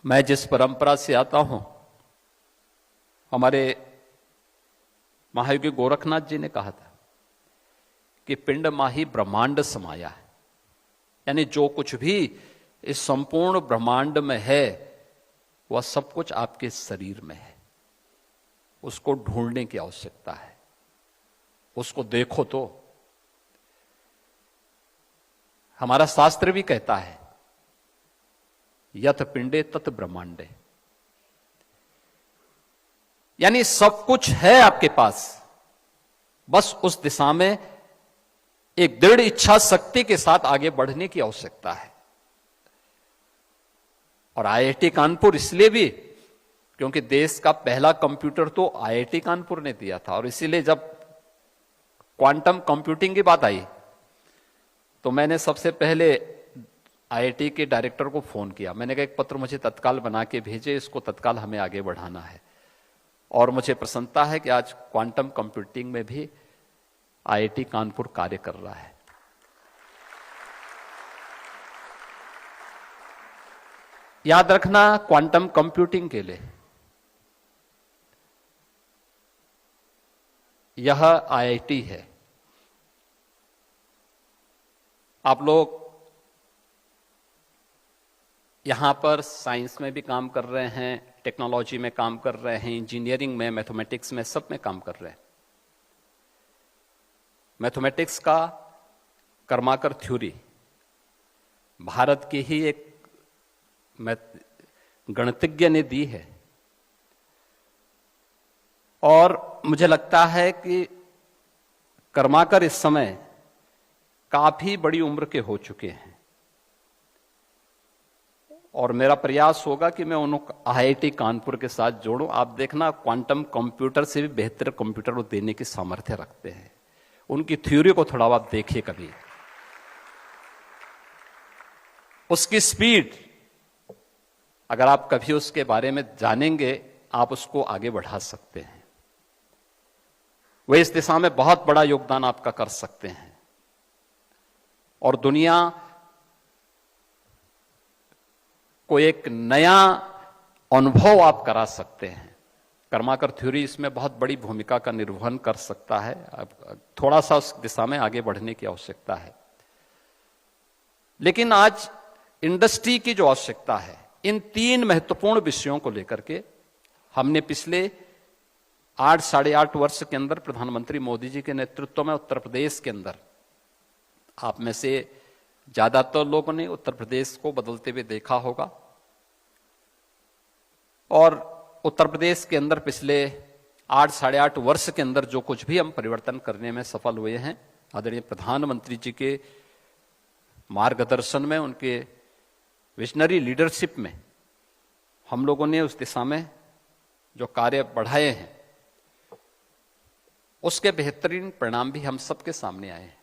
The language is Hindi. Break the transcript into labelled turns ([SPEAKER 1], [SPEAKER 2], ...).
[SPEAKER 1] मैं जिस परंपरा से आता हूं, हमारे महायोगी गोरखनाथ जी ने कहा था कि पिंड माही ब्रह्मांड समाया है। यानी जो कुछ भी इस संपूर्ण ब्रह्मांड में है वह सब कुछ आपके शरीर में है। उसको ढूंढने की आवश्यकता है, उसको देखो। तो हमारा शास्त्र भी कहता है यथ पिंडे तत् ब्रह्मांडे, यानी सब कुछ है आपके पास, बस उस दिशा में एक दृढ़ इच्छा शक्ति के साथ आगे बढ़ने की आवश्यकता है। और आईआईटी कानपुर इसलिए भी क्योंकि देश का पहला कंप्यूटर तो आईआईटी कानपुर ने दिया था, और इसीलिए जब क्वांटम कंप्यूटिंग की बात आई तो मैंने सबसे पहले आईआईटी के डायरेक्टर को फोन किया। मैंने कहा एक पत्र मुझे तत्काल बना के भेजे, इसको तत्काल हमें आगे बढ़ाना है। और मुझे प्रसन्नता है कि आज क्वांटम कंप्यूटिंग में भी आईआईटी कानपुर कार्य कर रहा है। याद रखना, क्वांटम कंप्यूटिंग के लिए यह आईआईटी है। आप लोग यहां पर साइंस में भी काम कर रहे हैं, टेक्नोलॉजी में काम कर रहे हैं, इंजीनियरिंग में, मैथमेटिक्स में, सब में काम कर रहे हैं। मैथमेटिक्स का कर्माकर थ्योरी भारत की ही एक गणितज्ञ ने दी है, और मुझे लगता है कि कर्माकर इस समय काफी बड़ी उम्र के हो चुके हैं, और मेरा प्रयास होगा कि मैं उनको आईआईटी कानपुर के साथ जोड़ूं। आप देखना, क्वांटम कंप्यूटर से भी बेहतर कंप्यूटर वो देने की सामर्थ्य रखते हैं। उनकी थ्योरी को थोड़ा आप देखिए कभी, उसकी स्पीड, अगर आप कभी उसके बारे में जानेंगे आप उसको आगे बढ़ा सकते हैं। वे इस दिशा में बहुत बड़ा योगदान आपका कर सकते हैं, और दुनिया को एक नया अनुभव आप करा सकते हैं। कर्माकर थ्योरी इसमें बहुत बड़ी भूमिका का निर्वहन कर सकता है। अब थोड़ा सा उस दिशा में आगे बढ़ने की आवश्यकता है। लेकिन आज इंडस्ट्री की जो आवश्यकता है, इन 3 महत्वपूर्ण विषयों को लेकर के हमने पिछले 8-8.5 वर्ष के अंदर प्रधानमंत्री मोदी जी के नेतृत्व में उत्तर प्रदेश के अंदर, आप में से ज्यादातर लोगों ने उत्तर प्रदेश को बदलते हुए देखा होगा, और उत्तर प्रदेश के अंदर पिछले 8-8.5 वर्ष के अंदर जो कुछ भी हम परिवर्तन करने में सफल हुए हैं, आदरणीय प्रधानमंत्री जी के मार्गदर्शन में, उनके विजनरी लीडरशिप में हम लोगों ने उस दिशा में जो कार्य बढ़ाए हैं, उसके बेहतरीन परिणाम भी हम सबके सामने आए हैं।